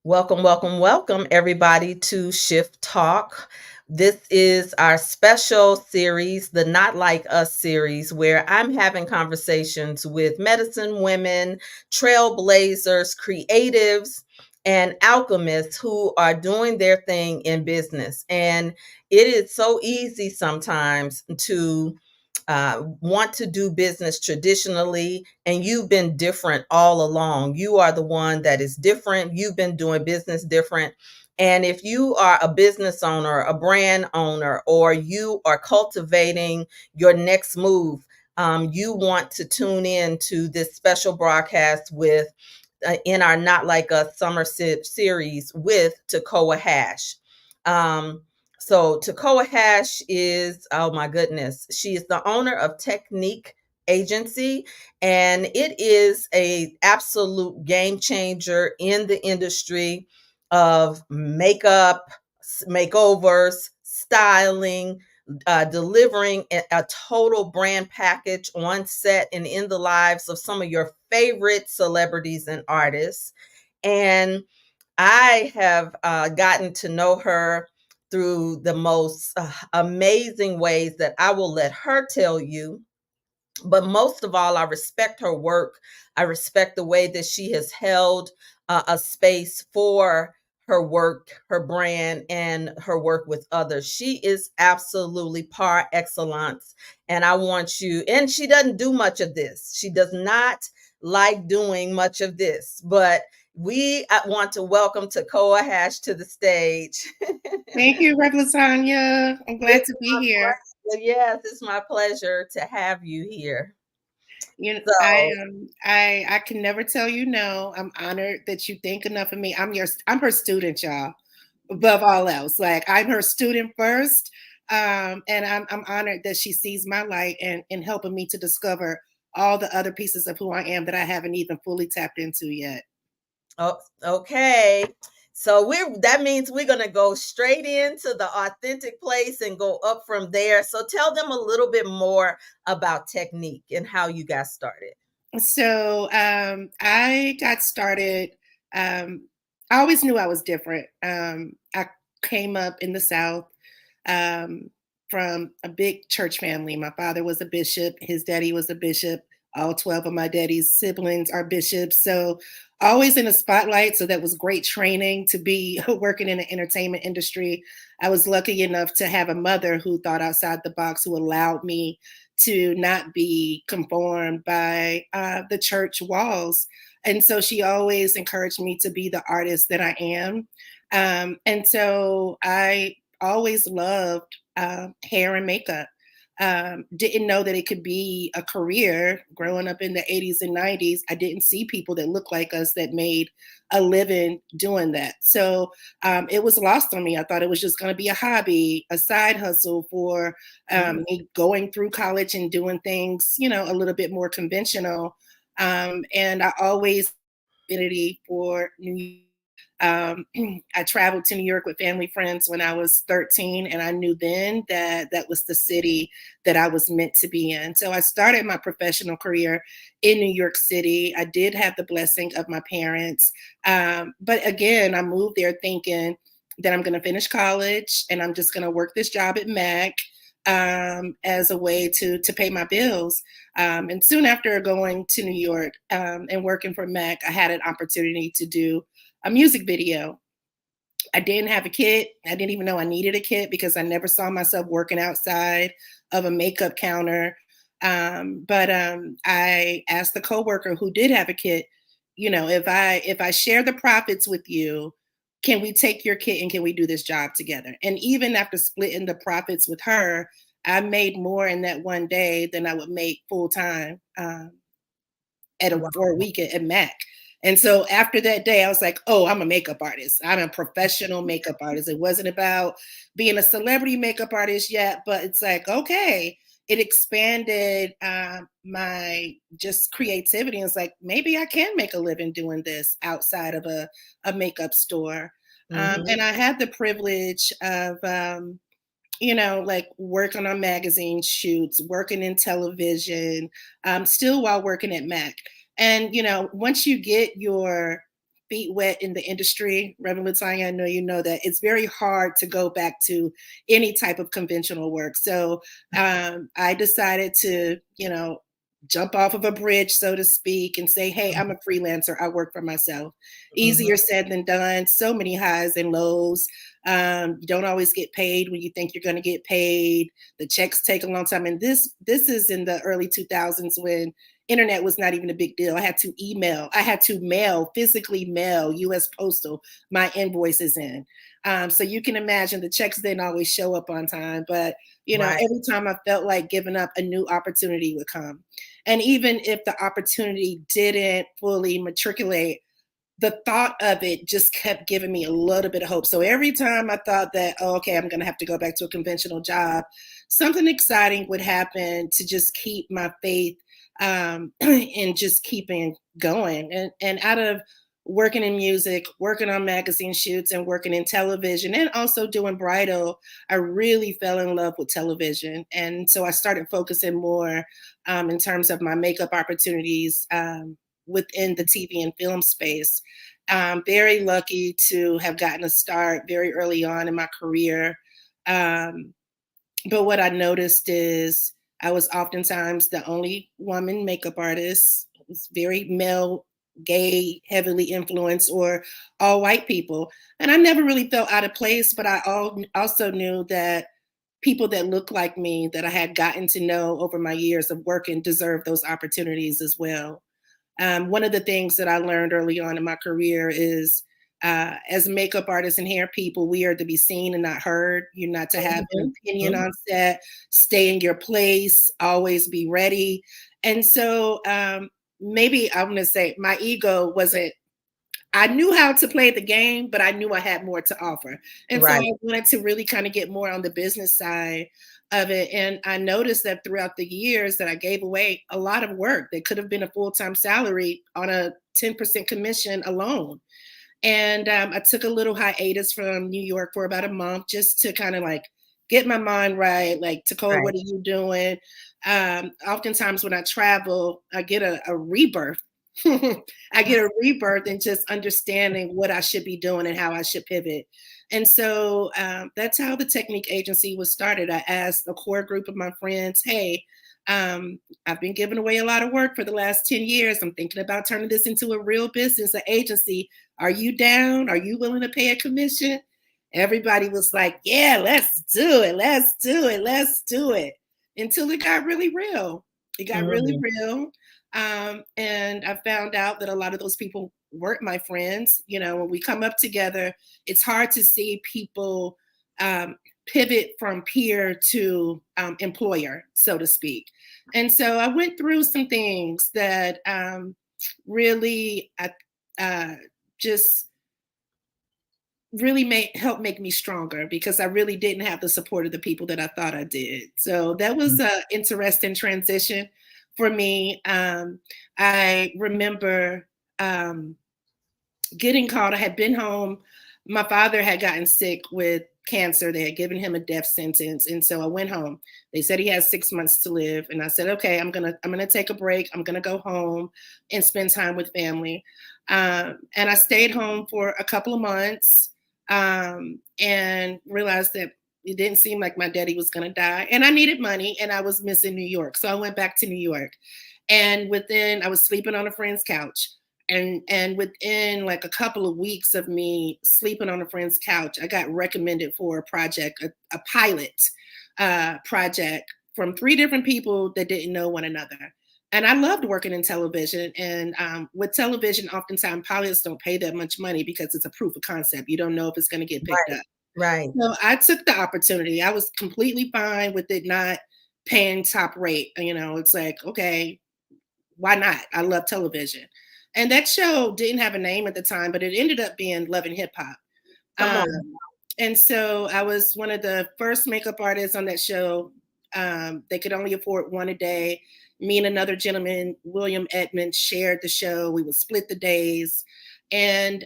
Welcome, welcome, welcome, everybody, to Shift Talk. This is our special series, the Not Like Us series, where I'm having conversations with medicine women, trailblazers, creatives, and alchemists who are doing their thing in business. And it is so easy sometimes to want to do business traditionally, and you've been different all along. You are the one that is different. You've been doing business different. And if you are a business owner, a brand owner, or you are cultivating your next move, you want to tune in to this special broadcast with in our Not Like Us summer series with Tekoa Hash. Um, so Tekoa Hash is, oh my goodness, she is the owner of Technique Agency, and it is a absolute game changer in the industry of makeup, makeovers, styling, delivering a total brand package on set and in the lives of some of your favorite celebrities and artists. And I have gotten to know her through the most amazing ways that I will let her tell you. But most of all, I respect her work. I respect the way that she has held a space for her work, her brand, and her work with others. She is absolutely par excellence. And I want you, and she doesn't do much of this. She does not like doing much of this, but we want to welcome Tekoa Hash to the stage. Thank you, Reverend Tanya. I'm glad It's to be my here. pleasure. Yes, it's my pleasure to have you here. You know, So, I can never tell you no. I'm honored that you think enough of me. I'm her student, y'all. Above all else, like I'm her student first, and I'm honored that she sees my light and helping me to discover all the other pieces of who I am that I haven't even fully tapped into yet. oh, okay. So that means we're going to go straight into the authentic place and go up from there. So tell them a little bit more about technique and how you got started. So I got started. Um, I always knew I was different. I came up in the South um, from a big church family. My father was a bishop, his daddy was a bishop. All 12 of my daddy's siblings are bishops. So always in the spotlight. So that was great training to be working in the entertainment industry. I was lucky enough to have a mother who thought outside the box, who allowed me to not be conformed by the church walls. And so she always encouraged me to be the artist that I am. And so I always loved hair and makeup. Didn't know that it could be a career. Growing up in the 80s and 90s, I didn't see people that looked like us that made a living doing that. So it was lost on me. I thought it was just going to be a hobby, a side hustle for Mhm. me going through college and doing things, a little bit more conventional. And I always affinity for New York. I traveled to New York with family friends when I was 13, and I knew then that that was the city that I was meant to be in. So I started my professional career in New York City. I did have the blessing of my parents. But again, I moved there thinking that I'm going to finish college and I'm just going to work this job at Mac as a way to pay my bills. And soon after going to New York and working for Mac, I had an opportunity to do a music video. I didn't have a kit. I didn't even know I needed a kit because I never saw myself working outside of a makeup counter. But I asked the coworker who did have a kit, if I share the profits with you, can we take your kit and can we do this job together? And even after splitting the profits with her, I made more in that one day than I would make full time for a week at Mac. And so after that day, I was like, oh, I'm a makeup artist. I'm a professional makeup artist. It wasn't about being a celebrity makeup artist yet, but it's like, okay, it expanded my just creativity. It's like, maybe I can make a living doing this outside of a makeup store. Mhm. And I had the privilege of, like working on magazine shoots, working in television, still while working at Mac. And once you get your feet wet in the industry, Reverend Latanya, I know you know that it's very hard to go back to any type of conventional work. So I decided to, jump off of a bridge, so to speak, and say, hey, I'm a freelancer. I work for myself. Mhm. Easier said than done. So many highs and lows. You don't always get paid when you think you're going to get paid. The checks take a long time. And this is in the early 2000s when internet was not even a big deal. I had to physically mail US Postal my invoices in. So you can imagine the checks didn't always show up on time, but Right. every time I felt like giving up, a new opportunity would come. And even if the opportunity didn't fully matriculate, the thought of it just kept giving me a little bit of hope. So every time I thought that, oh, okay, I'm going to have to go back to a conventional job, something exciting would happen to just keep my faith and just keeping going. And out of working in music, working on magazine shoots, and working in television, and also doing bridal, I really fell in love with television. And so I started focusing more in terms of my makeup opportunities within the TV and film space. Very lucky to have gotten a start very early on in my career. Um, but what I noticed is I was oftentimes the only woman makeup artist. It was very male, gay, heavily influenced, or all white people. And I never really felt out of place, but also knew that people that looked like me that I had gotten to know over my years of working deserved those opportunities as well. One of the things that I learned early on in my career is as makeup artists and hair people, we are to be seen and not heard. You're not to have an Mhm. opinion Mhm. on set, stay in your place, always be ready. And so maybe I'm going to say my ego wasn't, I knew how to play the game, but I knew I had more to offer. And so Right. I wanted to really kind of get more on the business side of it. And I noticed that throughout the years that I gave away a lot of work that could have been a full-time salary on a 10% commission alone. And I took a little hiatus from New York for about a month just to kind of like get my mind right. Like, Tekoa, Right. what are you doing? Oftentimes when I travel, I get a rebirth. I get a rebirth in just understanding what I should be doing and how I should pivot. And so that's how the Technique Agency was started. I asked a core group of my friends, hey, I've been giving away a lot of work for the last 10 years. I'm thinking about turning this into a real business, an agency. Are you down? Are you willing to pay a commission? Everybody was like, yeah, let's do it. Let's do it. Let's do it. Until it got really real. It got really Mhm. real. And I found out that a lot of those people weren't my friends. When we come up together, it's hard to see people um, pivot from peer to employer, so to speak. And so I went through some things that really uh, just really help make me stronger because I really didn't have the support of the people that I thought I did. So that was an interesting transition for me. I remember getting called. I had been home. My father had gotten sick with cancer. They had given him a death sentence, and so I went home. They said he has 6 months to live, and I said, "Okay, I'm gonna take a break. I'm gonna go home and spend time with family." And I stayed home for a couple of months and realized that it didn't seem like my daddy was gonna die, and I needed money, and I was missing New York, so I went back to New York. And I was sleeping on a friend's couch and within like a couple of weeks of me sleeping on a friend's couch, I got recommended for a project, a pilot project from three different people that didn't know one another. And I loved working in television. And with television, oftentimes pilots don't pay that much money because it's a proof of concept. You don't know if it's going to get picked Right. up. Right. So I took the opportunity. I was completely fine with it not paying top rate. It's like, okay, why not? I love television. And that show didn't have a name at the time, but it ended up being Love and Hip Hop. Come on. And so I was one of the first makeup artists on that show. They could only afford one a day. Me and another gentleman, William Edmonds, shared the show. We would split the days. And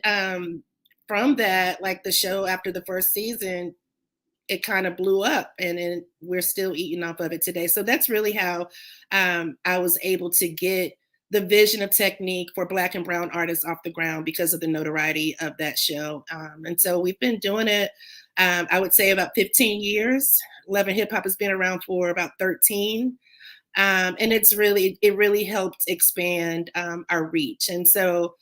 from that, like the show after the first season, it kind of blew up and we're still eating off of it today. So that's really how I was able to get the vision of Technique for Black and Brown artists off the ground because of the notoriety of that show. And so we've been doing it, I would say, about 15 years. Love and Hip Hop has been around for about 13. And it really helped expand our reach. And so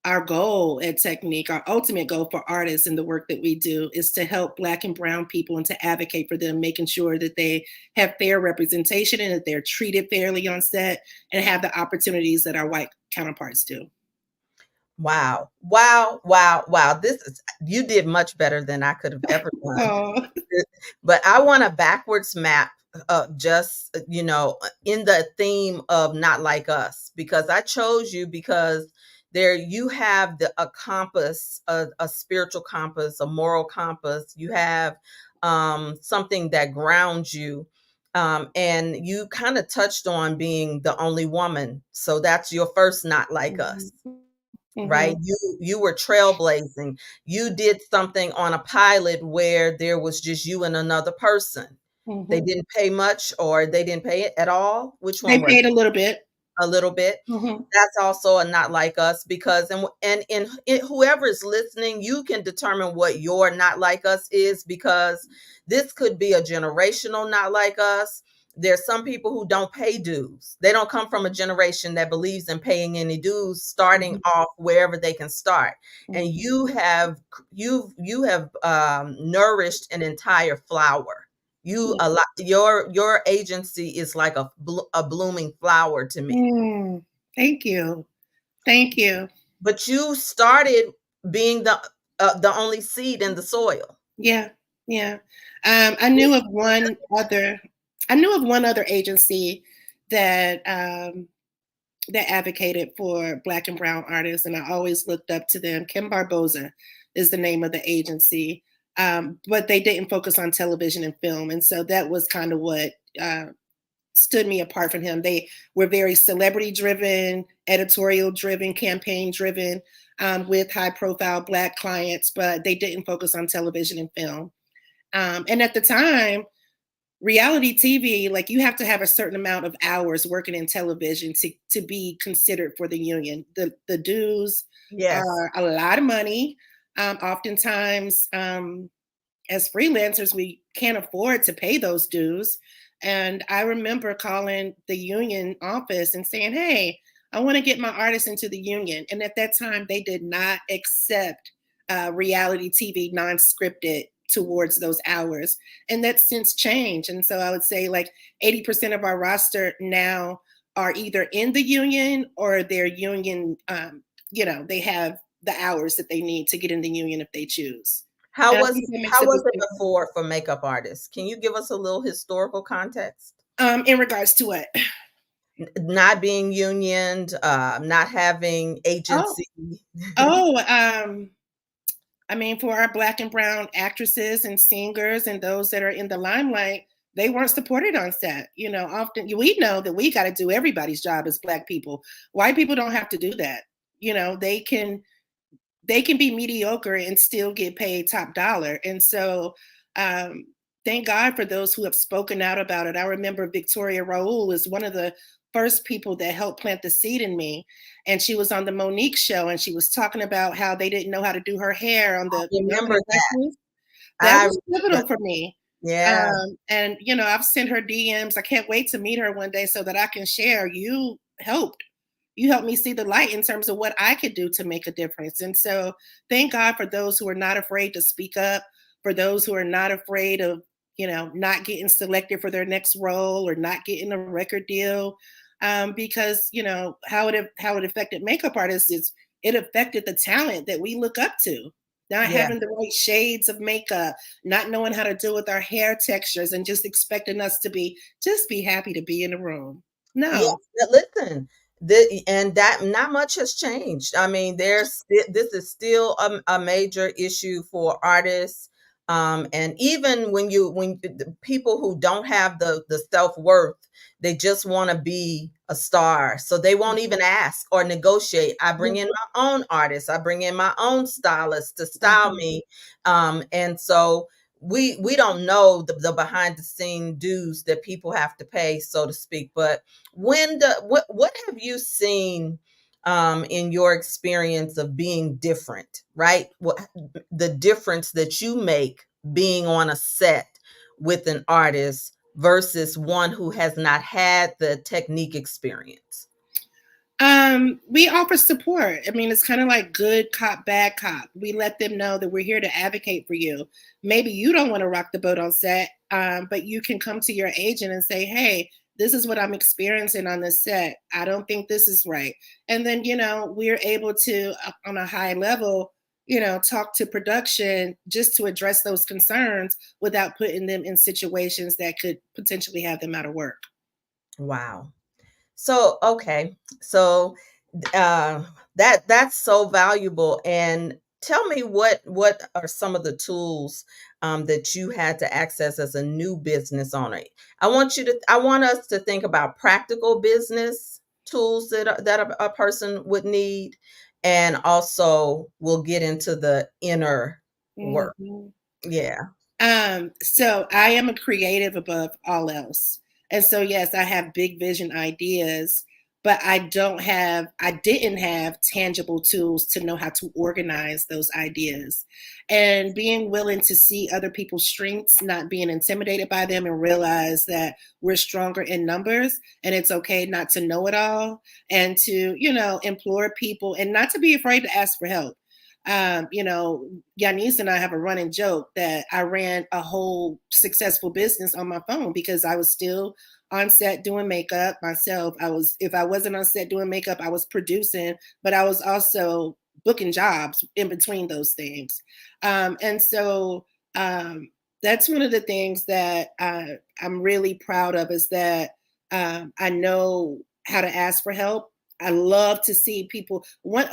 our goal at Technique, our ultimate goal for artists in the work that we do, is to help Black and Brown people and to advocate for them, making sure that they have fair representation and that they're treated fairly on set and have the opportunities that our white counterparts do. Wow. Wow. Wow. Wow. You did much better than I could have ever done. Oh. But I want a backwards map, just, in the theme of Not Like Us, because I chose you because there you have a compass, a spiritual compass, a moral compass. You have something that grounds you. And you kind of touched on being the only woman. So that's your first Not Like Us. Right? You were trailblazing. You did something on a pilot where there was just you and another person. They didn't pay much, or they didn't pay it at all. Which one They was paid a little bit. A little bit. That's also a Not Like Us, because and whoever is listening, you can determine what your Not Like Us is, because this could be a generational Not Like Us. There's some people who don't pay dues. They don't come from a generation that believes in paying any dues, starting off wherever they can start. And you have nourished an entire flower. Your agency is like a blooming flower to me. Thank you. Thank you. But you started being the only seed in the soil. Yeah. Yeah. I knew of one other agency that that advocated for Black and Brown artists, and I always looked up to them. Kim Barboza is the name of the agency, but they didn't focus on television and film, and so that was kind of what stood me apart from him. They were very celebrity-driven, editorial-driven, campaign-driven, with high-profile Black clients, but they didn't focus on television and film. And at the time, reality TV, like, you have to have a certain amount of hours working in television to be considered for the union. The dues are a lot of money. Oftentimes, as freelancers, we can't afford to pay those dues. And I remember calling the union office and saying, hey, I want to get my artists into the union. And at that time, they did not accept reality TV, non-scripted, towards those hours. And that's since changed. And so I would say like 80% of our roster now are either in the union or they're union, they have the hours that they need to get in the union if they choose. How was it before for makeup artists? Can you give us a little historical context? In regards to what? Not being unioned, not having agency. I mean, for our Black and Brown actresses and singers and those that are in the limelight, they weren't supported on set. Often we know that we got to do everybody's job as Black people. White people don't have to do that. They can be mediocre and still get paid top dollar. And so thank God for those who have spoken out about it. I remember Victoria Raoul is one of the first people that helped plant the seed in me. And she was on the Monique show, and she was talking about how they didn't know how to do her hair on the. Remember that. That was pivotal for me. Yeah. And I've sent her DMs. I can't wait to meet her one day so that I can share. You helped me see the light in terms of what I could do to make a difference. And so thank God for those who are not afraid to speak up, for those who are not afraid of, not getting selected for their next role or not getting a record deal. Because how it affected makeup artists is it affected the talent that we look up to. Not having the right shades of makeup, not knowing how to deal with our hair textures, and just expecting us to be happy to be in the room. No. Yeah, listen, and that not much has changed. I mean, this is still a major issue for artists. And even when the people who don't have the self-worth, they just want to be a star. So they won't even ask or negotiate. I bring in my own artists. I bring in my own stylist to style me. And so we don't know the behind the scene dues that people have to pay, so to speak. But what have you seen in your experience of being different, right? What the difference that you make being on a set with an artist versus one who has not had the technique experience? We offer support. I mean, it's kind of like good cop, bad cop. We let them know that we're here to advocate for you. Maybe you don't want to rock the boat on set, but you can come to your agent and say, hey, this is what I'm experiencing on this set. I don't think this is right. And then, we're able to, on a high level, talk to production just to address those concerns without putting them in situations that could potentially have them out of work. Wow. So, okay. So, uh, that's so valuable. And tell me what are some of the tools that you had to access as a new business owner? I want us to think about practical business tools that a person would need, and also we'll get into the inner work. Mhm. Yeah. So I am a creative above all else. And so yes, I have big vision ideas, but I didn't have tangible tools to know how to organize those ideas. And being willing to see other people's strengths, not being intimidated by them, and realize that we're stronger in numbers and it's okay not to know it all, and to, implore people and not to be afraid to ask for help. Yanis and I have a running joke that I ran a whole successful business on my phone because I was still on set doing makeup myself. If I wasn't on set doing makeup, I was producing, but I was also booking jobs in between those things. And so that's one of the things that I'm really proud of, is that I know how to ask for help. I love to see people.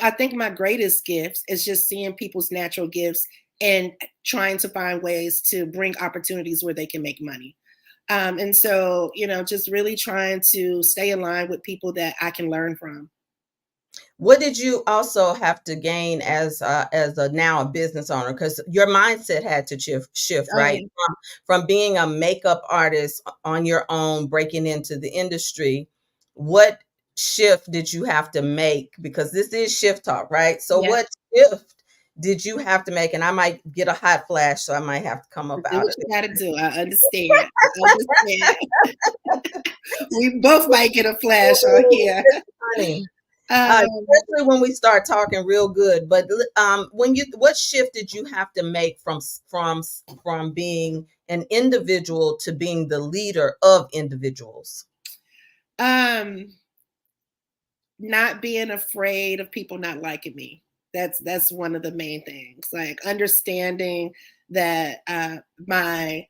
I think my greatest gifts is just seeing people's natural gifts and trying to find ways to bring opportunities where they can make money. And so, just really trying to stay in line with people that I can learn from. What did you also have to gain as a now a business owner? Because your mindset had to shift, Oh right? yeah. From being a makeup artist on your own, breaking into the industry. What shift did you have to make? Because this is shift talk, right? So Yeah. what shift did you have to make? And I might get a hot flash, so I might have to come up Do out what of you it. got to do. I understand. I understand. We both might get a flash on Ooh, here. it's funny. Um, Especially when we start talking real good. But what shift did you have to make from being an individual to being the leader of individuals? um, not being afraid of people not liking me. That's one of the main things. Like understanding that my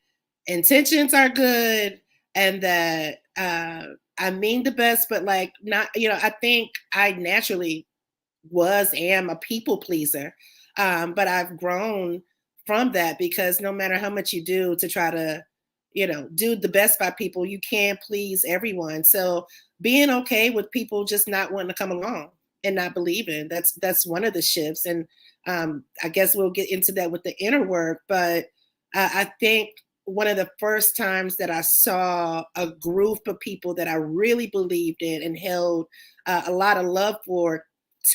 intentions are good, and that I mean the best, but like not, I think I naturally am a people pleaser. But I've grown from that, because no matter how much you do to try to, do the best by people, you can't please everyone. So being okay with people just not wanting to come along and not believing, that's one of the shifts. And I guess we'll get into that with the inner work. But I think one of the first times that I saw a group of people that I really believed in and held a lot of love for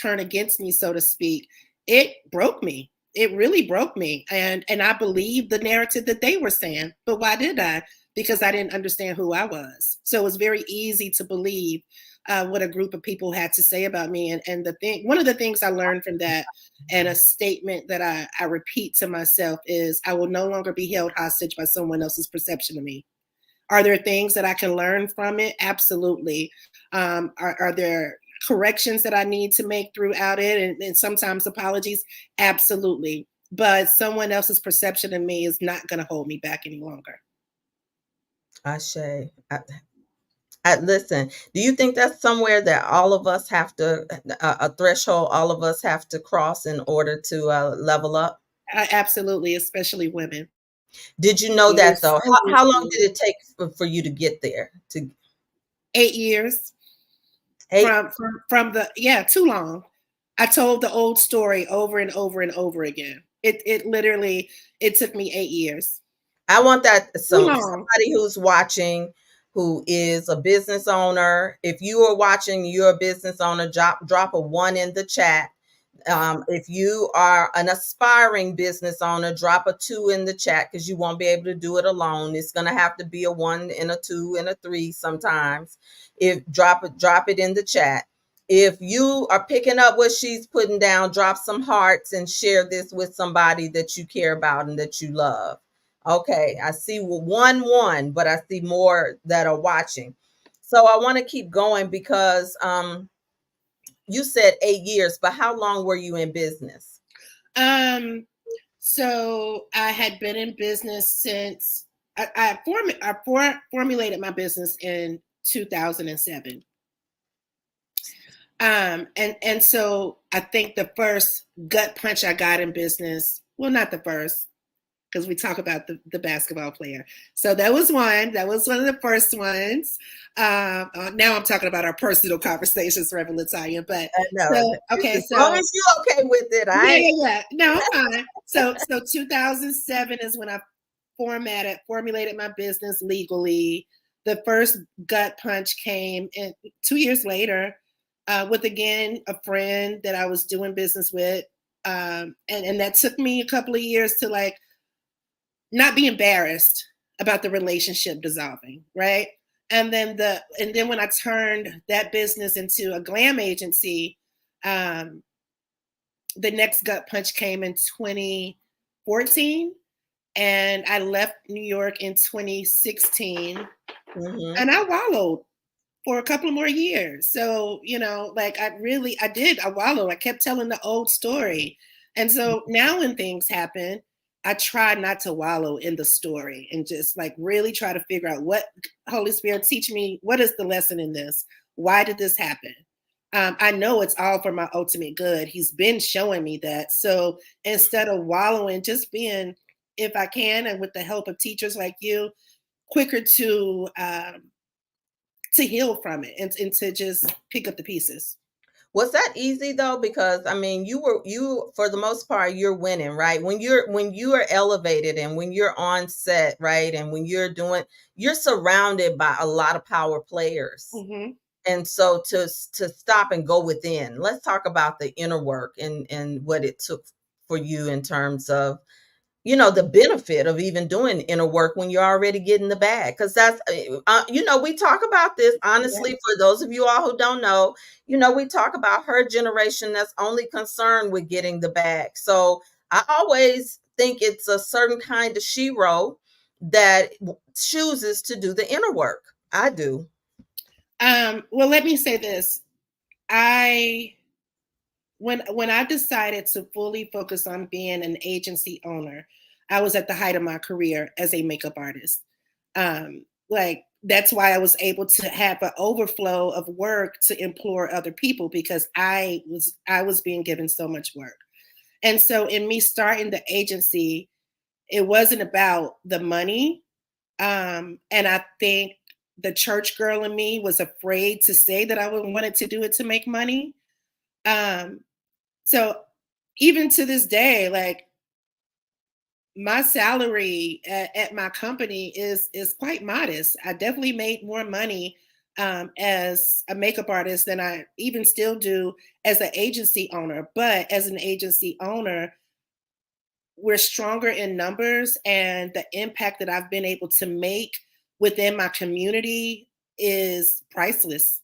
turn against me, so to speak, it broke me. It really broke me. And I believed the narrative that they were saying. But why did I? Because I didn't understand who I was. So it was very easy to believe what a group of people had to say about me. And one of the things I learned from that, and a statement that I repeat to myself, is I will no longer be held hostage by someone else's perception of me. Are there things that I can learn from it? Absolutely. Are there corrections that I need to make throughout it, and sometimes apologies? Absolutely. But someone else's perception of me is not going to hold me back any longer. Ashe. Listen, do you think that's somewhere that all of us have to, a threshold all of us have to cross in order to level up? Absolutely, especially women. Did you know We're that though? so How long used did it take for you to get there? To 8 years eight? from the, yeah, too long. I told the old story over and over and over again. It literally, it took me 8 years. I want that. Too So long. somebody who's watching, who is a business owner, if you are watching, you're a business owner, drop a 1 in the chat. If you are an aspiring business owner, drop a 2 in the chat, because you won't be able to do it alone. It's going to have to be a 1 and a 2 and a 3 sometimes. If drop it in the chat. If you are picking up what she's putting down, drop some hearts and share this with somebody that you care about and that you love. Okay, I see 1, but I see more that are watching. So I want to keep going because you said 8 years, but how long were you in business? So I had been in business since I formulated my business in 2007. And so I think the first gut punch I got in business, well, not the first, because we talk about the basketball player. So that was one. That was one of the first ones. Now I'm talking about our personal conversations, Reverend Latoya. But I know. so okay, As long so as you're okay with it, yeah, I yeah, yeah. No, I'm fine. So 2007 is when I formulated my business legally. The first gut punch came in 2 years later, with again a friend that I was doing business with, and that took me a couple of years to like not be embarrassed about the relationship dissolving, right? And then when I turned that business into a glam agency, um, the next gut punch came in 2014, and I left New York in 2016, Mhm. and I wallowed for a couple of more years. So, like I wallowed. I kept telling the old story. And so now when things happen, I try not to wallow in the story and just like really try to figure out what Holy Spirit teach me. What is the lesson in this? Why did this happen? I know it's all for my ultimate good. He's been showing me that. So instead of wallowing, just being, if I can, and with the help of teachers like you, quicker to heal from it and to just pick up the pieces. Was that easy though? Because I mean, you for the most part you're winning, right? When you are elevated and when you're on set, right? And when you're surrounded by a lot of power players. Mm-hmm. And so to stop and go within, let's talk about the inner work and what it took for you in terms of the benefit of even doing inner work when you're already getting the bag. Because that's we talk about this honestly. Yeah. For those of you all who don't know, we talk about her generation that's only concerned with getting the bag. So I always think it's a certain kind of shero that chooses to do the inner work. I do. Well, let me say this. I when I decided to fully focus on being an agency owner, I was at the height of my career as a makeup artist. Like that's why I was able to have an overflow of work to implore other people because I was being given so much work. And so in me starting the agency, it wasn't about the money. And I think the church girl in me was afraid to say that I wanted to do it to make money. Um, so even to this day, like my salary at my company is quite modest. I definitely made more money as a makeup artist than I even still do as an agency owner. But as an agency owner, we're stronger in numbers, and the impact that I've been able to make within my community is priceless.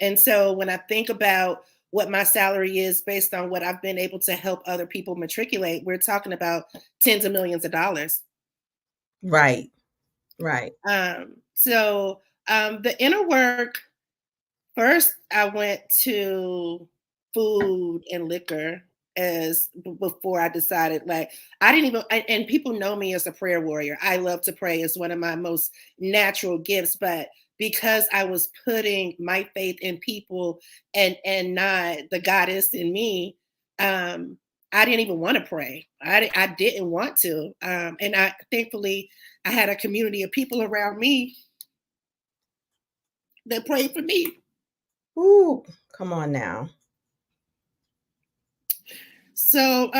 And so when I think about what my salary is based on what I've been able to help other people matriculate, we're talking about tens of millions of dollars. Right. Right. So the inner work, first I went to food and liquor before I decided, like I didn't even and people know me as a prayer warrior. I love to pray. It's one of my most natural gifts, but because I was putting my faith in people and not the goddess in me, I didn't even want to pray. I didn't want to, and I thankfully I had a community of people around me that prayed for me. Ooh, come on now. So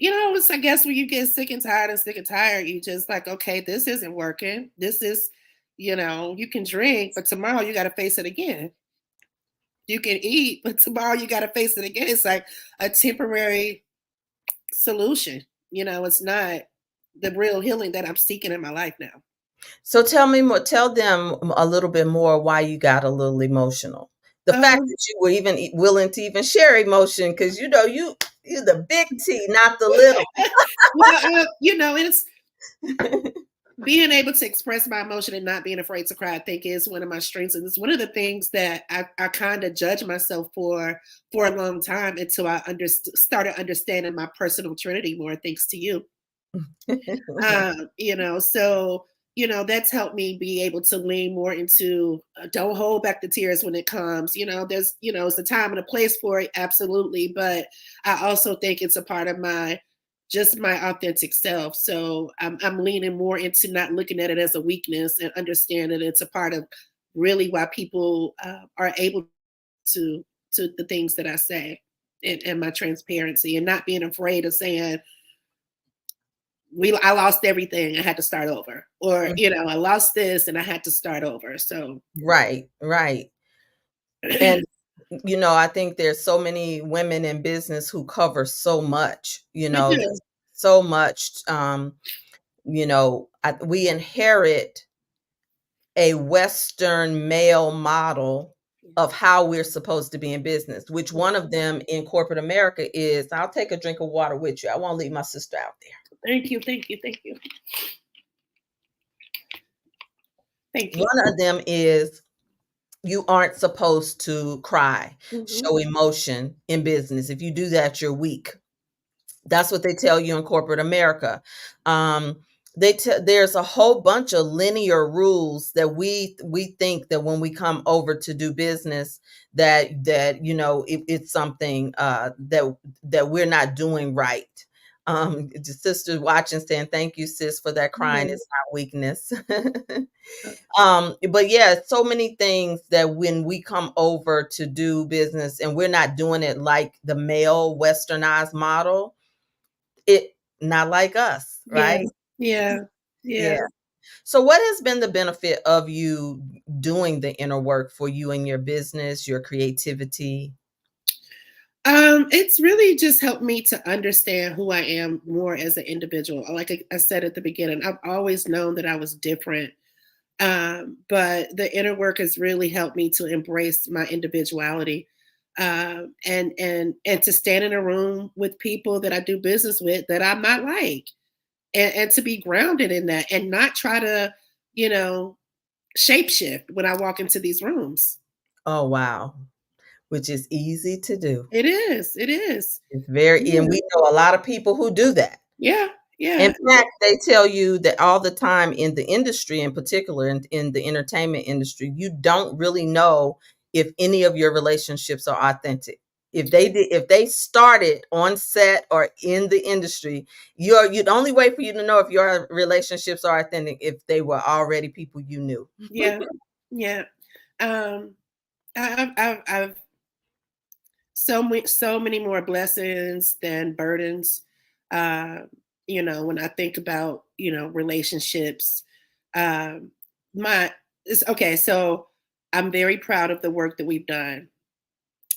it's, I guess when you get sick and tired, you just like, okay, this isn't working. This is, you can drink, but tomorrow you got to face it again. You can eat, but tomorrow you got to face it again. It's like a temporary solution. It's not the real healing that I'm seeking in my life now. So tell me more, tell them a little bit more why you got a little emotional. The fact Um, that you were even willing to even share emotion, because you're the big T, not the little. well, it's being able to express my emotion and not being afraid to cry, I think, is one of my strengths. And it's one of the things that I kind of judge myself for a long time until I started understanding my personal trinity more, thanks to you. So, that's helped me be able to lean more into don't hold back the tears when it comes. It's a time and a place for it, absolutely. But I also think it's a part of my authentic self. So I'm leaning more into not looking at it as a weakness and understanding it's a part of really why people are able to the things that I say, and my transparency, and not being afraid of saying, I lost everything. I had to start over. Or, I lost this and I had to start over. So Right, right. And I think there's so many women in business who cover so much, we do. there's so much. We inherit a Western male model of how we're supposed to be in business, which one of them in corporate America is, I'll take a drink of water with you. I won't leave my sister out there. Thank you. Thank you. Thank you. Thank you. One of them is, you aren't supposed to cry, Hmm. show emotion in business. If you do that, you're weak. That's what they tell you in corporate America. There's a whole bunch of linear rules that we think that when we come over to do business, it's something that we're not doing right. The sister watching saying, "Thank you, sis, for that crying. Yeah. It's not weakness." But yeah, so many things that when we come over to do business and we're not doing it like the male westernized model, it not like us, Yeah. right? Yeah. Yeah. Yeah. So what has been the benefit of you doing the inner work for you and your business, your creativity? It's really just helped me to understand who I am more as an individual. Like I said at the beginning, I've always known that I was different. But the inner work has really helped me to embrace my individuality, and to stand in a room with people that I do business with that I'm not like, and to be grounded in that and not try to, you know, shapeshift when I walk into these rooms. Oh, wow. Which is easy to do. It is. It is. It's very, and Yeah. we know a lot of people who do that. Yeah. In Yeah. fact, they tell you that all the time in the industry, in particular in the entertainment industry, you don't really know if any of your relationships are authentic. If they started on set or in the industry, you'd only way for you to know if your relationships are authentic if they were already people you knew. Yeah. Yeah. Um, I've so many more blessings than burdens. Uh, when I think about relationships, um, my it's okay. So I'm very proud of the work that we've done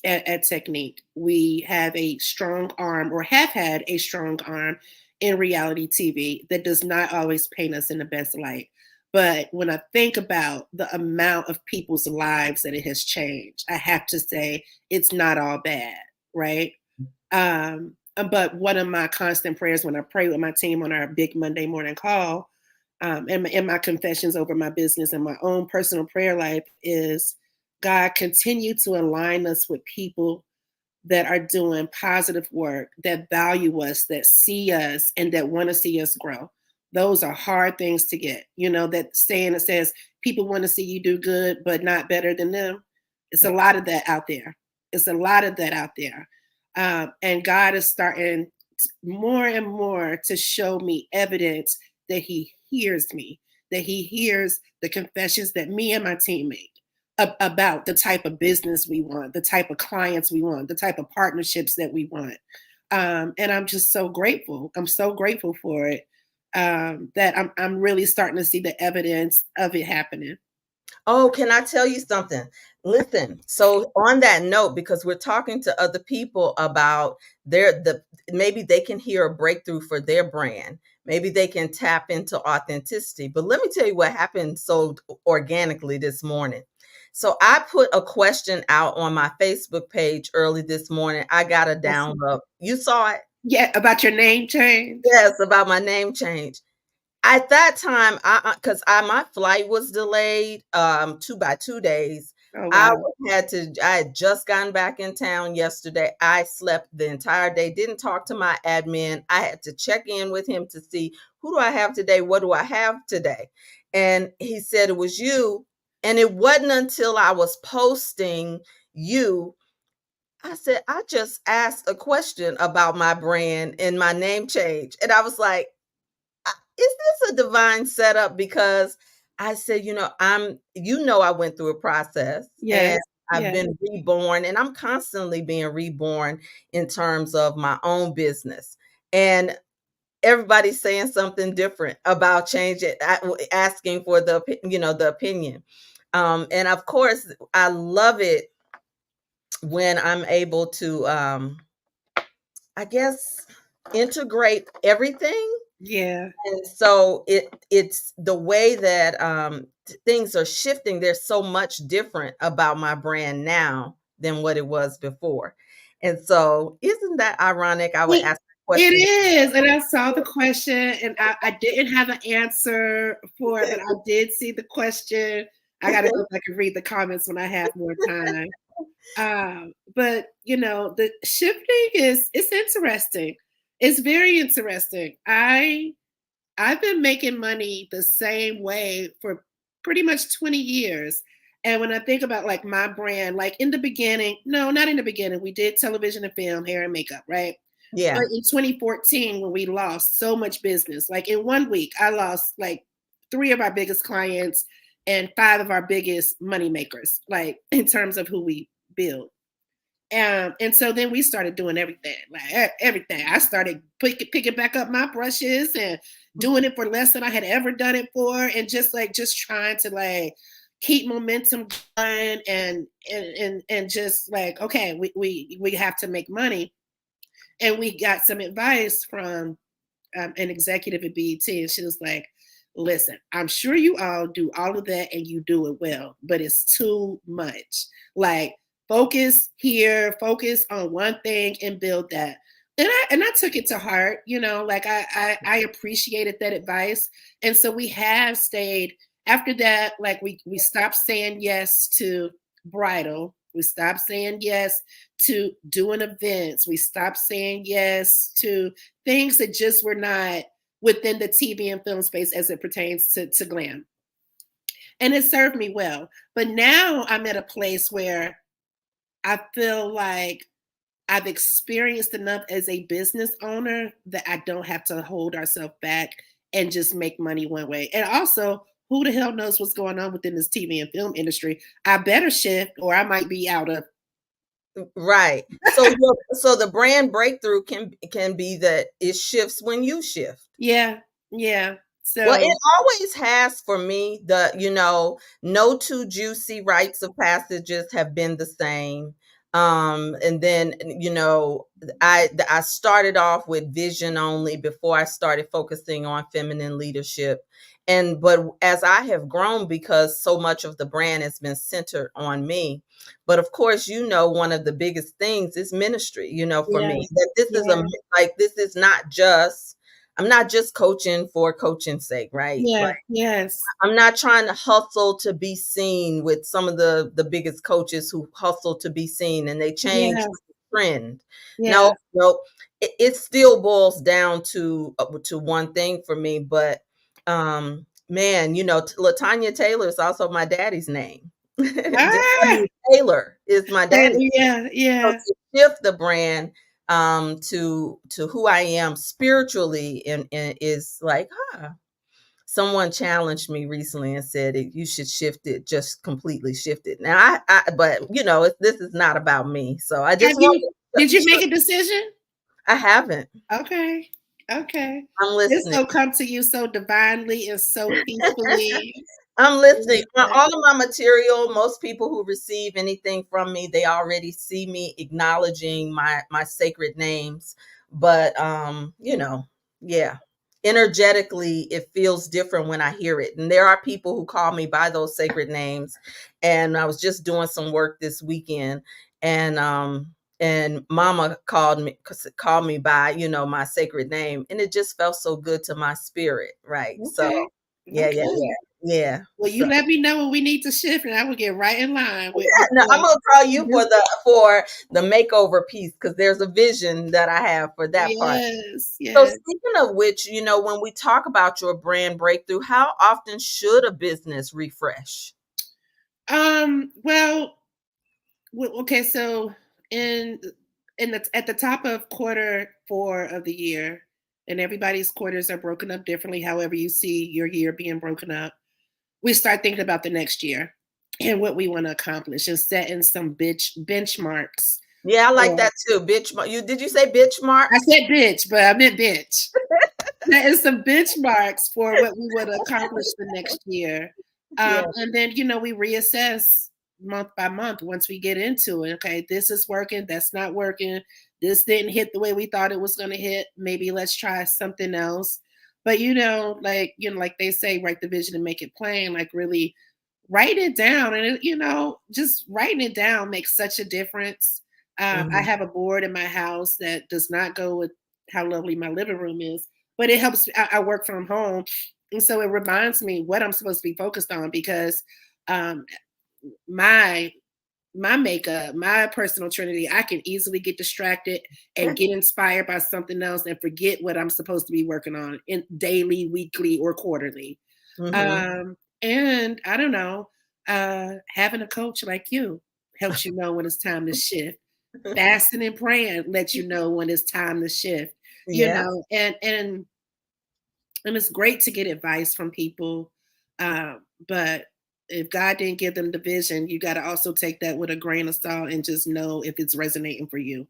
at Technique. We have a strong arm, or have had a strong arm, in reality TV that does not always paint us in the best light. But when I think about the amount of people's lives that it has changed, I have to say it's not all bad, right? But one of my constant prayers when I pray with my team on our big Monday morning call, and my confessions over my business and my own personal prayer life, is God, continue to align us with people that are doing positive work, that value us, that see us, and that want to see us grow. Those are hard things to get. That saying that says people want to see you do good, but not better than them. It's a lot of that out there. It's a lot of that out there. And God is starting more and more to show me evidence that He hears me, that He hears the confessions that me and my team make about the type of business we want, the type of clients we want, the type of partnerships that we want. And I'm just so grateful. I'm so grateful for it. That I'm really starting to see the evidence of it happening. Oh, can I tell you something? Listen, so on that note, because we're talking to other people about maybe they can hear a breakthrough for their brand. Maybe they can tap into authenticity. But let me tell you what happened so organically this morning. So I put a question out on my Facebook page early this morning. I got a download. You saw it? Yeah, about your name change. Yes, about my name change. At that time, because my flight was delayed, 2 days. Oh I wow. I had just gotten back in town yesterday. I slept the entire day, didn't talk to my admin. I had to check in with him to see who do I have today? What do I have today? And he said it was you. And it wasn't until I was posting you, I said, I just asked a question about my brand and my name change. And I was like, is this a divine setup? Because I said, I went through a process Yes. and I've Yes. been reborn and I'm constantly being reborn in terms of my own business. And everybody's saying something different about changing, asking for the opinion. And of course, I love it when I'm able to, I guess, integrate everything. Yeah. And so it's the way that things are shifting. There's so much different about my brand now than what it was before. And so isn't that ironic? I would It, ask a it question. is. And I saw the question and I didn't have an answer for it, but I did see the question. I gotta go back and read the comments when I have more time. But the shifting is it's interesting. It's very interesting. I've been making money the same way for pretty much 20 years. And when I think about like my brand, like in the beginning, no, not in the beginning, we did television and film, hair and makeup, right? But Yeah. in 2014, when we lost so much business, like in 1 week, I lost like three of our biggest clients and five of our biggest money makers, like in terms of who we build. And so then we started doing everything, like everything. I started picking back up my brushes and doing it for less than I had ever done it for, and just trying to like keep momentum going and just like okay, we have to make money, and we got some advice from an executive at BET, and she was like, "Listen, I'm sure you all do all of that and you do it well, but it's too much. Like, focus here, focus on one thing, and build that." And I took it to heart, like I appreciated that advice, and so we have stayed. After that, like we stopped saying yes to bridal. We stopped saying yes to doing events. We stopped saying yes to things that just were not within the TV and film space as it pertains to glam. And it served me well. But now I'm at a place where I feel like I've experienced enough as a business owner that I don't have to hold ourselves back and just make money one way. And also, who the hell knows what's going on within this TV and film industry? I better shift or I might be out of. Right. So the brand breakthrough can be that it shifts when you shift. Yeah, yeah. Well, So it always has for me. No two juicy rites of passages have been the same. And then, I started off with vision only before I started focusing on feminine leadership. But as I have grown, because so much of the brand has been centered on me, but of course, one of the biggest things is ministry, for me, yes, that yeah, this is not just, I'm not just coaching for coaching's sake, right? yeah, Like, yes, I'm not trying to hustle to be seen with some of the biggest coaches who hustle to be seen and they change yes, the trend. No, yes. no, it still boils down to one thing for me. But man, Latanya Taylor is also my daddy's name. Ah, Taylor is my daddy's. yeah, So yeah. to shift the brand to who I am spiritually and is like, someone challenged me recently and said you should shift it, just completely shift it. Now but this is not about me. So I Have just want you? Did you make a decision? I haven't. Okay. Okay. I'm This listening. will come to you so divinely and so peacefully. I'm listening. All of my material, most people who receive anything from me, they already see me acknowledging my sacred names. But yeah. Energetically, it feels different when I hear it. And there are people who call me by those sacred names. And I was just doing some work this weekend, and mama called me by, my sacred name, and it just felt so good to my spirit, right? So Okay. yeah, yeah, Okay. yeah. Yeah. Well, you So let me know when we need to shift, and I will get right in line with yeah, no, I'm what gonna call you this. for the makeover piece because there's a vision that I have for that part. Yes, So yes. speaking of which, when we talk about your brand breakthrough, how often should a business refresh? Well, okay, so in at the top of quarter 4 of the year, and everybody's quarters are broken up differently, however you see your year being broken up, we start thinking about the next year and what we want to accomplish and setting some benchmarks. Yeah, I like for- that too. Bitch, did you say bitch I marks? said bitch, but I meant bitch. Setting some benchmarks for what we would accomplish the next year. Yeah. And then, we reassess month by month once we get into it. Okay, this is working, that's not working. This didn't hit the way we thought it was going to hit. Maybe let's try something else. But like they say, write the vision and make it plain. Like really write it down, and just writing it down makes such a difference. I Mhm. have a board in my house that does not go with how lovely my living room is, but it helps. I work from home, and so it reminds me what I'm supposed to be focused on because um, my my makeup, my personal trinity, I can easily get distracted and get inspired by something else and forget what I'm supposed to be working on in daily, weekly, or quarterly. Mhm. And I don't know, having a coach like you helps you know when it's time to shift. Fasting and praying lets you know when it's time to shift. Yeah. And it's great to get advice from people, but if God didn't give them the vision, you got to also take that with a grain of salt and just know if it's resonating for you.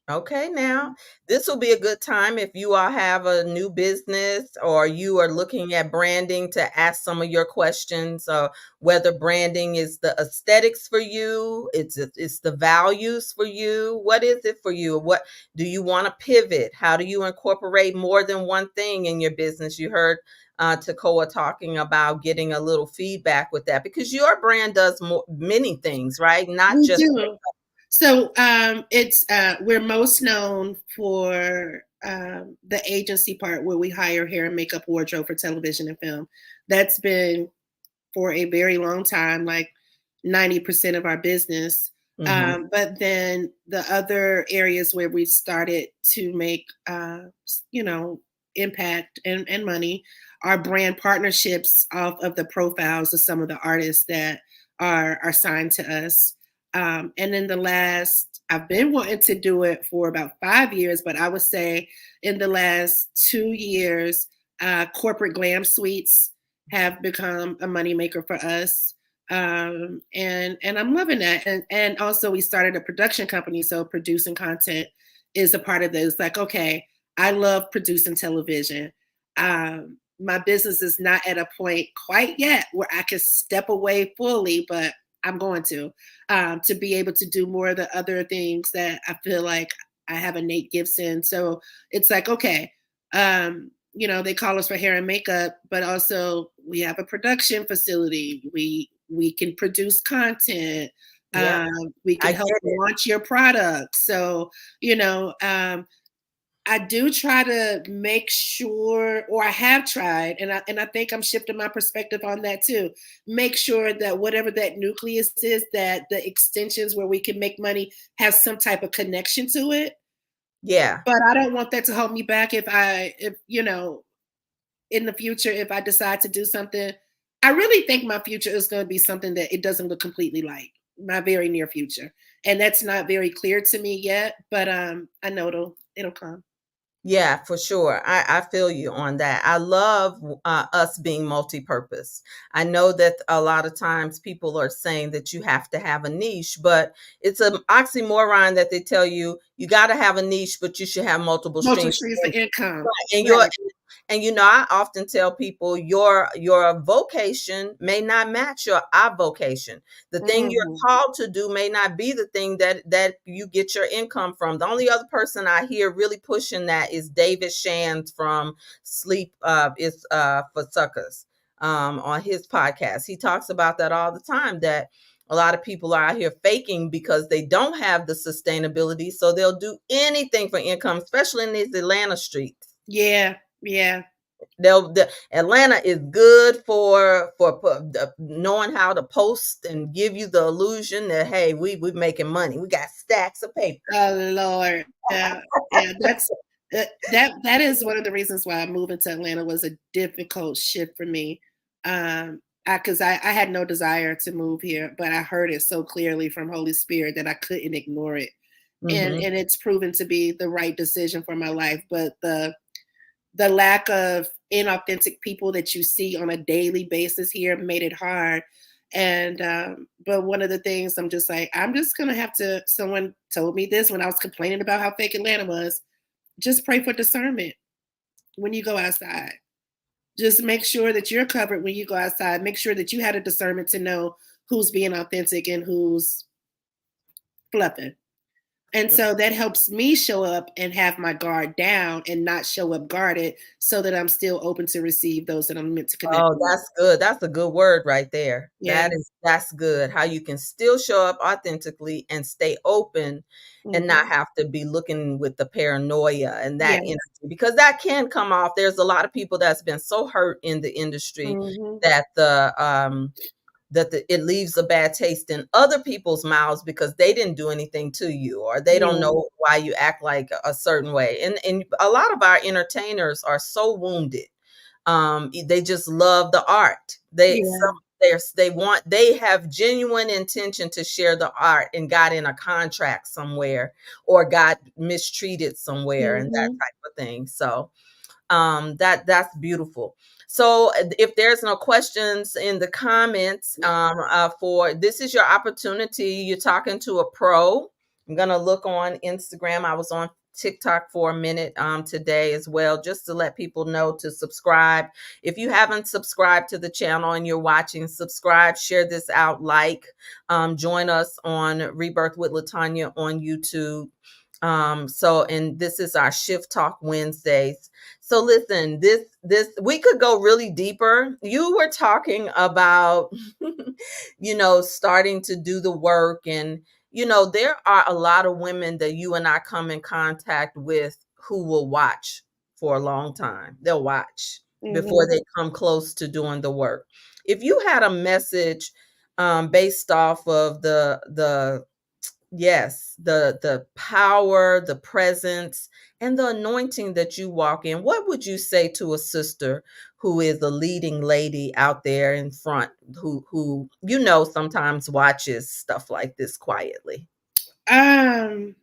Okay, now this will be a good time if you all have a new business or you are looking at branding to ask some of your questions. Whether branding is the aesthetics for you, it's the values for you. What is it for you? What do you want to pivot? How do you incorporate more than one thing in your business? You heard Tekoa talking about getting a little feedback with that because your brand does many things, right? Not We just do. So it's we're most known for the agency part where we hire hair and makeup wardrobe for television and film. That's been for a very long time, like 90% of our business. Mhm. But then the other areas where we've started to make, you know, impact and money are brand partnerships off of the profiles of some of the artists that are signed to us. And in the last, I've been wanting to do it for about 5 years, but I would say in the last 2 years, corporate glam suites have become a moneymaker for us. And I'm loving that. And also we started a production company, so producing content is a part of this. Like, okay, I love producing television. My business is not at a point quite yet where I can step away fully, but I'm going to be able to do more of the other things that I feel like I have innate gifts in. So it's like, okay, they call us for hair and makeup, but also we have a production facility. We can produce content. Yep. We can I help get it. launch your product. So I do try to make sure, or I have tried, and I think I'm shifting my perspective on that too. Make sure that whatever that nucleus is, that the extensions where we can make money has some type of connection to it. Yeah. But I don't want that to hold me back if in the future, if I decide to do something, I really think my future is going to be something that it doesn't look completely like my very near future, and that's not very clear to me yet. But I know it'll come. Yeah, for sure. I feel you on that. I love us being multi-purpose. I know that a lot of times people are saying that you have to have a niche, but it's an oxymoron that they tell you you got to have a niche, but you should have multiple Multiple streams of streams of income. income. Right. Right. And I often tell people your vocation may not match your avocation. The thing you're Mhm. called to do may not be the thing that you get your income from. The only other person I hear really pushing that is David Shands from Sleep is for Suckers on his podcast. He talks about that all the time, that a lot of people are out here faking because they don't have the sustainability, so they'll do anything for income, especially in these Atlanta streets. Yeah. Yeah. The Atlanta is good for knowing how to post and give you the illusion that, hey, we making money. We got stacks of paper. Oh Lord. Yeah. Yeah. That is one of the reasons why moving to Atlanta was a difficult shift for me. Because I had no desire to move here, but I heard it so clearly from Holy Spirit that I couldn't ignore it. And Hmm. it's proven to be the right decision for my life. But the lack of inauthentic people that you see on a daily basis here made it hard. And but one of the things I'm just like, I'm just gonna have to. Someone told me this when I was complaining about how fake Atlanta was. Just pray for discernment when you go outside. Just make sure that you're covered when you go outside. Make sure that you had a discernment to know who's being authentic and who's fluffing. And so that helps me show up and have my guard down and not show up guarded so that I'm still open to receive those that I'm meant to connect Oh, with. that's good. That's a good word right there. Yeah. That's good. How you can still show up authentically and stay open and Mhm. not have to be looking with the paranoia and that Yes. energy, because that can come off. There's a lot of people that's been so hurt in the industry Mhm. that it leaves a bad taste in other people's mouths because they didn't do anything to you, or they don't Yeah. know why you act like a certain way. And a lot of our entertainers are so wounded. They just love the art. Yeah. They have genuine intention to share the art and got in a contract somewhere or got mistreated somewhere and that Mhm. type of thing. So that's beautiful. So if there's no questions in the comments, for this is your opportunity. You're talking to a pro. I'm gonna look on Instagram. I was on TikTok for a minute today as well, just to let people know to subscribe. If you haven't subscribed to the channel and you're watching, subscribe, share this out, join us on Rebirth with Latanya on YouTube. And this is our Shift Talk Wednesdays. So listen, this we could go really deeper. You were talking about starting to do the work, and there are a lot of women that you and I come in contact with who will watch for a long time. They'll watch before Mhm. they come close to doing the work. If you had a message based off of the yes, the power, the presence, and the anointing that you walk in, what would you say to a sister who is a leading lady out there in front, who sometimes watches stuff like this quietly? Um.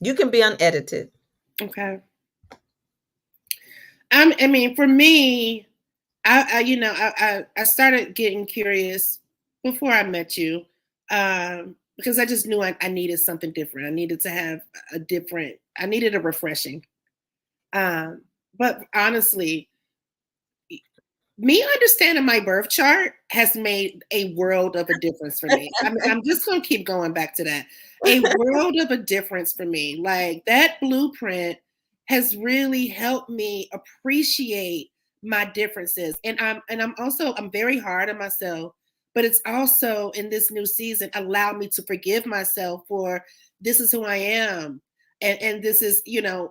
You can be unedited. Okay. I mean, for me, I started getting curious before I met you, because I just knew I needed something different. I needed to have a different. I needed a refreshing. Um, but honestly, me understanding my birth chart has made a world of a difference for me. I'm just going to keep going back to that. A world of a difference for me. Like that blueprint has really helped me appreciate my differences. And I'm very hard on myself, but it's also in this new season allowed me to forgive myself for this is who I am. And this is,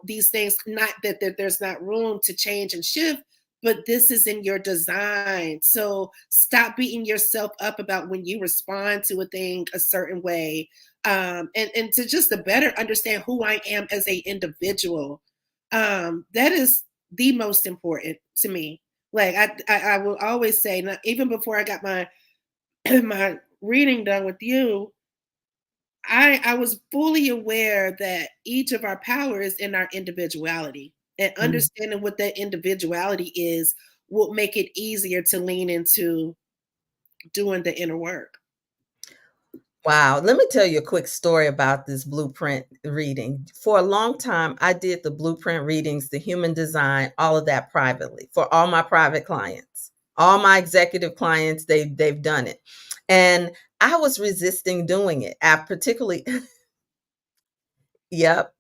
these things, not that there's not room to change and shift, but this is in your design. So stop beating yourself up about when you respond to a thing a certain way. And to just to better understand who I am as a individual. That is the most important to me. Like I will always say, even before I got my my reading done with you, I was fully aware that each of our power is in our individuality, and Mm. understanding what that individuality is will make it easier to lean into doing the inner work. Wow. Let me tell you a quick story about this blueprint reading. For a long time, I did the blueprint readings, the human design, all of that privately for all my private clients. All my executive clients, they've done it. And I was resisting doing it. I particularly, yep.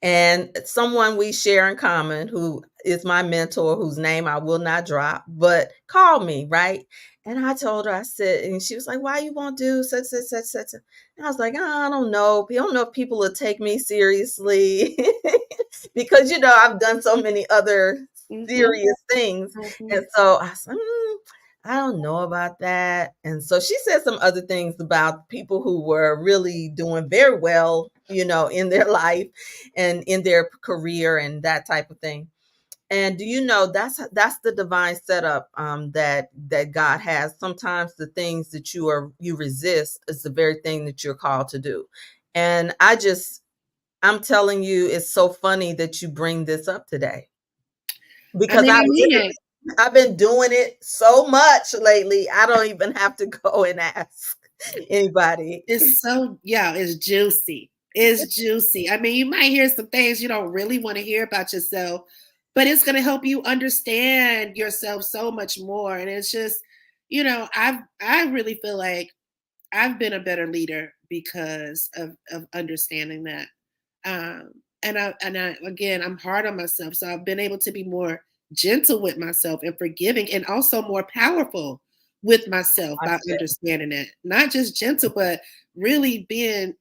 And someone we share in common who is my mentor, whose name I will not drop, but called me, right? And I told her, I said, and she was like, why you won't do such, such, such, such? And I was like, oh, I don't know. I don't know if people will take me seriously because, I've done so many other Mhm, serious things. mhm. And so I said, I don't know about that. And so she said some other things about people who were really doing very well, in their life and in their career and that type of thing. And do you know that's the divine setup that God has. Sometimes the things that you resist is the very thing that you're called to do. And I'm telling you, it's so funny that you bring this up today I because mean, I mean it. I've been doing it so much lately. I don't even have to go and ask anybody. It's juicy. It's juicy. I mean, you might hear some things you don't really want to hear about yourself, but it's going to help you understand yourself so much more. And it's just, I really feel like I've been a better leader because of understanding that. Um, and I again, I'm hard on myself, so I've been able to be more gentle with myself and forgiving, and also more powerful with myself I by said, understanding it. Not just gentle, but really being,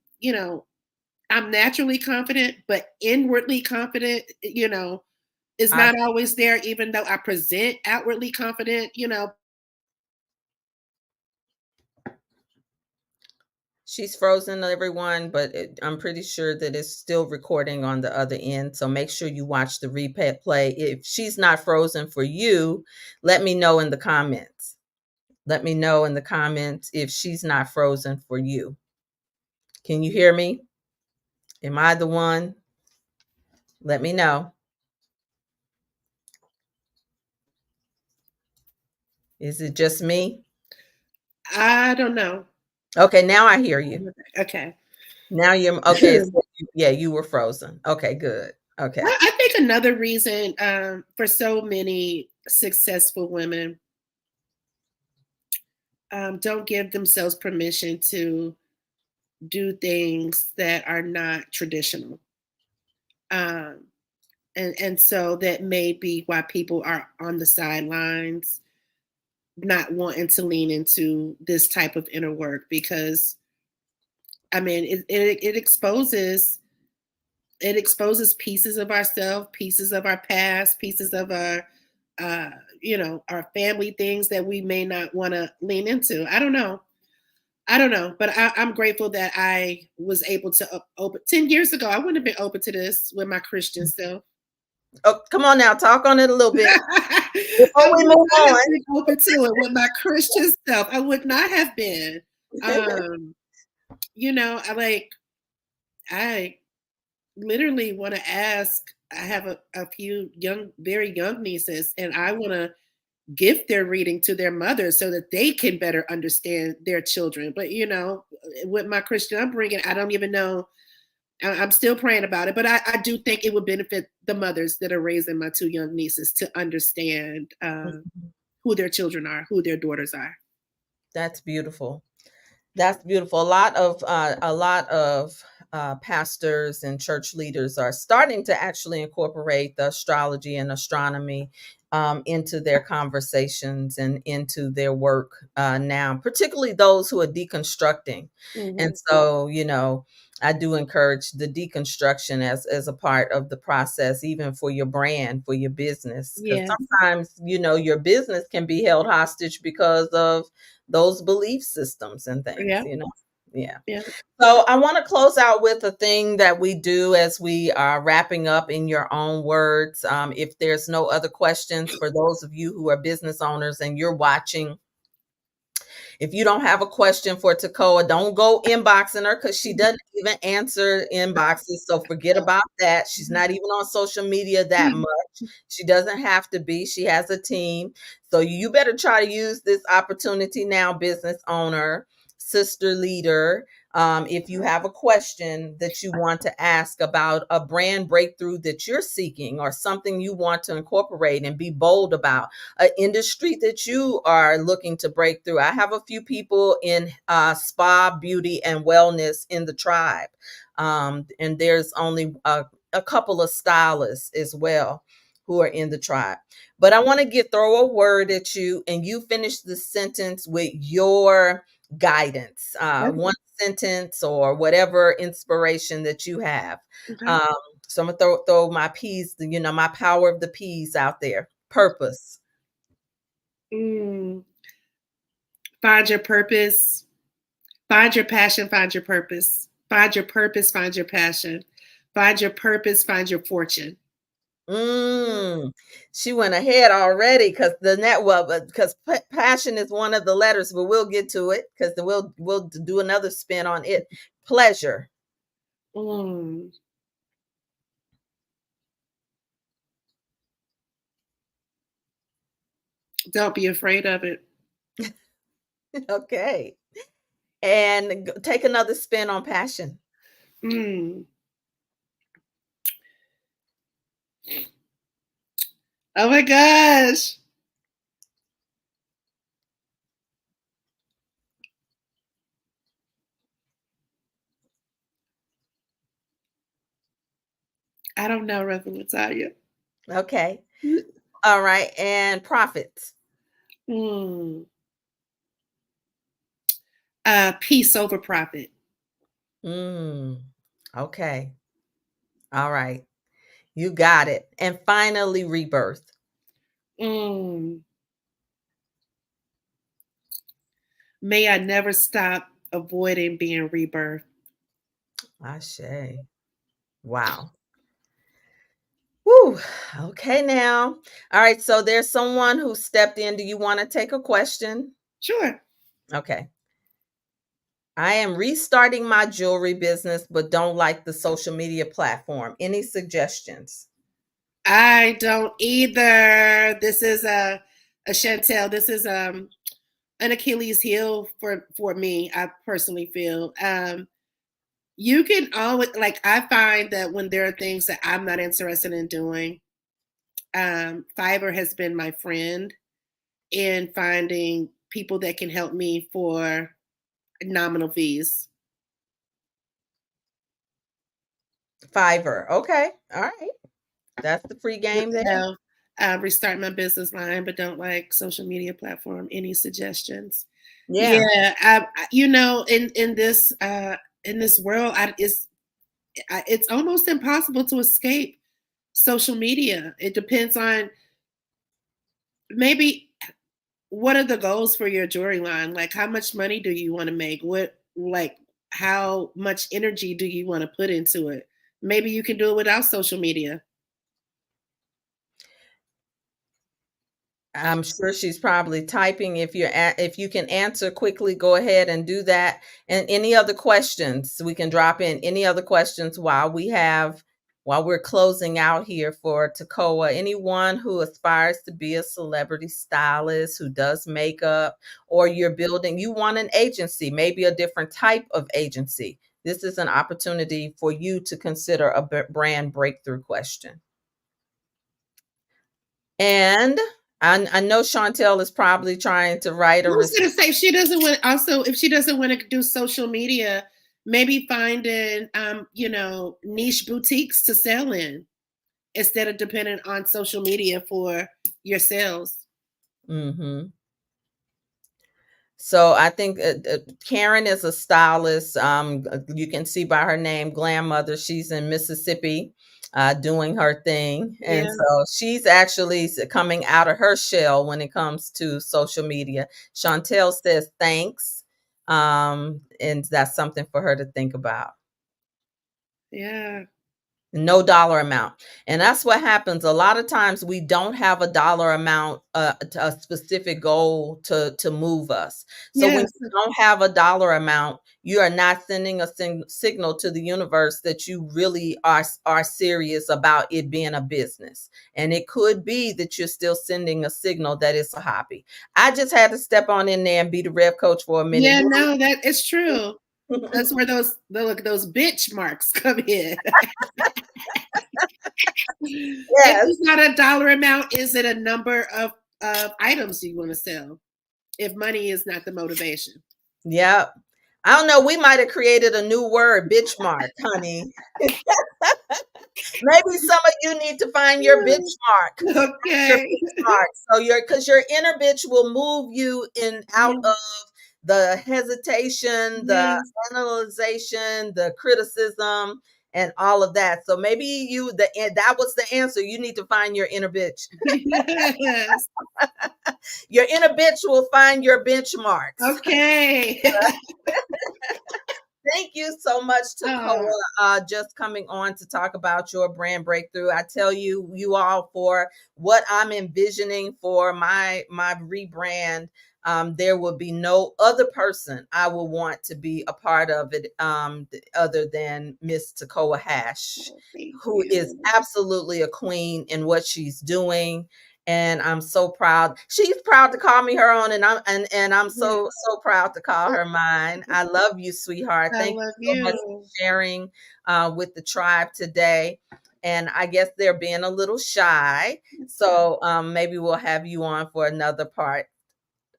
I'm naturally confident, but inwardly confident, is I not always there, even though I present outwardly confident. She's frozen, everyone, but I'm pretty sure that it's still recording on the other end. So make sure you watch the replay. If she's not frozen for you, let me know in the comments. Let me know in the comments if she's not frozen for you. Can you hear me? Am I the one? Let me know. Is it just me? I don't know. Okay, now I hear you. Okay. Now you're okay. Yeah, you were frozen. Okay, good. Okay. I think another reason for so many successful women don't give themselves permission to do things that are not traditional. Um, and so that may be why people are on the sidelines, not wanting to lean into this type of inner work, because I mean it exposes pieces of ourselves, pieces of our past, pieces of uh, our family, things that we may not want to lean into. I don't know. But I'm grateful that I was able to open 10 years ago. I wouldn't have been open to this with my Christian self. Oh, come on now. Talk on it a little bit I before we would move not have on. been open to it with my Christian self. I would not have been. Um, I literally want to ask. I have a few very young nieces, and I want to give their reading to their mothers so that they can better understand their children. But with my Christian upbringing, I don't even know. I'm still praying about it, but I do think it would benefit the mothers that are raising my two young nieces to understand who their children are, who their daughters are. That's beautiful. That's beautiful. A lot of pastors and church leaders are starting to actually incorporate the astrology and astronomy into their conversations and into their work now, particularly those who are deconstructing. And Hmm. so, I do encourage the deconstruction as a part of the process, even for your brand, for your business, because Yeah, sometimes, your business can be held hostage because of those belief systems and things, yeah, Yeah. yeah. So I want to close out with a thing that we do as we are wrapping up in your own words. If there's no other questions for those of you who are business owners and you're watching, If you don't have a question for Tekoa, don't go inboxing her because she doesn't even answer inboxes. So forget about that. She's not even on social media that much. She doesn't have to be. She has a team. So you better try to use this opportunity now, business owner, sister leader. If you have a question that you want to ask about a brand breakthrough that you're seeking or something you want to incorporate and be bold about, an industry that you are looking to break through. I have a few people in spa, beauty, and wellness in the tribe. And there's only a couple of stylists as well who are in the tribe. But I want to throw a word at you, and you finish the sentence with your guidance, one sentence or whatever inspiration that you have. Okay. Um, so I'm gonna throw my P's, my power of the P's out there. Purpose. Find your purpose. Find your passion. Find your purpose. Find your purpose. Find your passion. Find your purpose. Find your fortune. She went ahead already because because passion is one of the letters, but we'll get to it because we'll do another spin on it. Pleasure. Mm. Don't be afraid of it. Okay. And take another spin on passion. Mm. Oh my gosh. I don't know, Reverend Latoya. Okay. All right. And profits. Mm. Peace over profit. Okay. All right. You got it. And finally, rebirth. Mm. May I never stop avoiding being rebirthed. Ashe. Wow. Woo. Okay, now. All right. So there's someone who stepped in. Do you want to take a question? Sure. Okay. I am restarting my jewelry business, but don't like the social media platform. Any suggestions? I don't either. This is a Chantel. This is an Achilles heel for me. I personally feel you can always like. I find that when there are things that I'm not interested in doing, Fiverr has been my friend in finding people that can help me for nominal fees. Fiverr. Okay. All right. That's the free game there. Restart my business line, but don't like social media platform. Any suggestions? Yeah. Yeah, in this world, it's almost impossible to escape social media. It depends on maybe what are the goals for your jewelry line? Like, how much money do you want to make? How much energy do you want to put into it? Maybe you can do it without social media. I'm sure she's probably typing. If you can answer quickly, go ahead and do that. And any other questions, we can drop in any other questions while we're closing out here for Tekoa. Anyone who aspires to be a celebrity stylist, who does makeup, or you want an agency, maybe a different type of agency. This is an opportunity for you to consider a brand breakthrough question. And I know Chantel is probably trying to write I a was gonna say if she doesn't want to do social media, maybe finding niche boutiques to sell in instead of depending on social media for your sales. Mm-hmm. So I think Karen is a stylist. You can see by her name, Glam Mother. She's in Mississippi, doing her thing, and Yeah. so she's actually coming out of her shell when it comes to social media. Chantel says thanks, and that's something for her to think about. Yeah. No dollar amount. And that's what happens. A lot of times we don't have a dollar amount, a specific goal to move us. So when Yes. you don't have a dollar amount, you are not sending a signal to the universe that you really are serious about it being a business. And it could be that you're still sending a signal that it's a hobby. I just had to step on in there and be the rev coach for a minute. Yeah, no, that is true. That's where those bitch marks come in. If Yes. it's not a dollar amount, is it a number of items you want to sell? If money is not the motivation. Yep. I don't know. We might have created a new word, bitch mark, honey. Maybe some of you need to find your bitch mark. Your Okay. bitch mark. So because your inner bitch will move you in out Yes. of the hesitation, the Yes. analyzation, the criticism, and all of that. So maybe that was the answer. You need to find your inner bitch. Yes. Your inner bitch will find your benchmarks. Okay. Thank you so much, Tekoa, Oh, just coming on to talk about your brand breakthrough. I tell you all, for what I'm envisioning for my rebrand. There will be no other person I will want to be a part of it, other than Miss Tekoa Hash, thank who is you. absolutely a queen in what she's doing. And I'm so proud. She's proud to call me her own, and I'm so Yes. so proud to call her mine. I love you, sweetheart. I Thank love you so much for you. sharing with the tribe today. And I guess they're being a little shy, so maybe we'll have you on for another part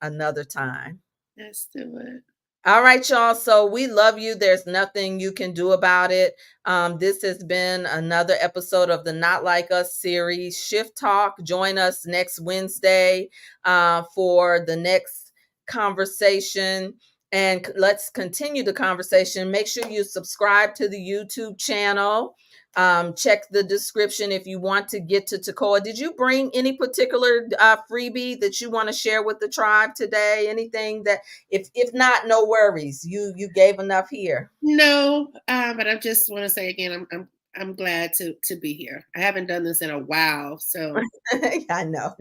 another time. Let's do it. All right, y'all. So we love you. There's nothing you can do about it. This has been another episode of the Not Like Us series, Shift Talk. Join us next Wednesday for the next conversation. And let's continue the conversation. Make sure you subscribe to the YouTube channel. Check the description if you want to get to Tekoa. Did you bring any particular freebie that you want to share with the tribe today? Anything that, if not, no worries. You gave enough here. No, but I just want to say again, I'm glad to be here. I haven't done this in a while, so I know.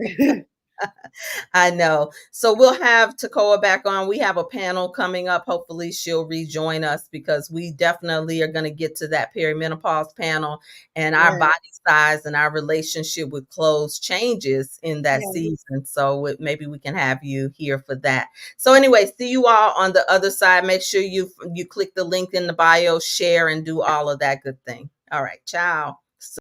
I know. So we'll have Tekoa back on. We have a panel coming up. Hopefully she'll rejoin us, because we definitely are going to get to that perimenopause panel, and our yeah, body size and our relationship with clothes changes in that yeah, season. So maybe we can have you here for that. So anyway, see you all on the other side. Make sure you click the link in the bio, share, and do all of that good thing. All right. Ciao.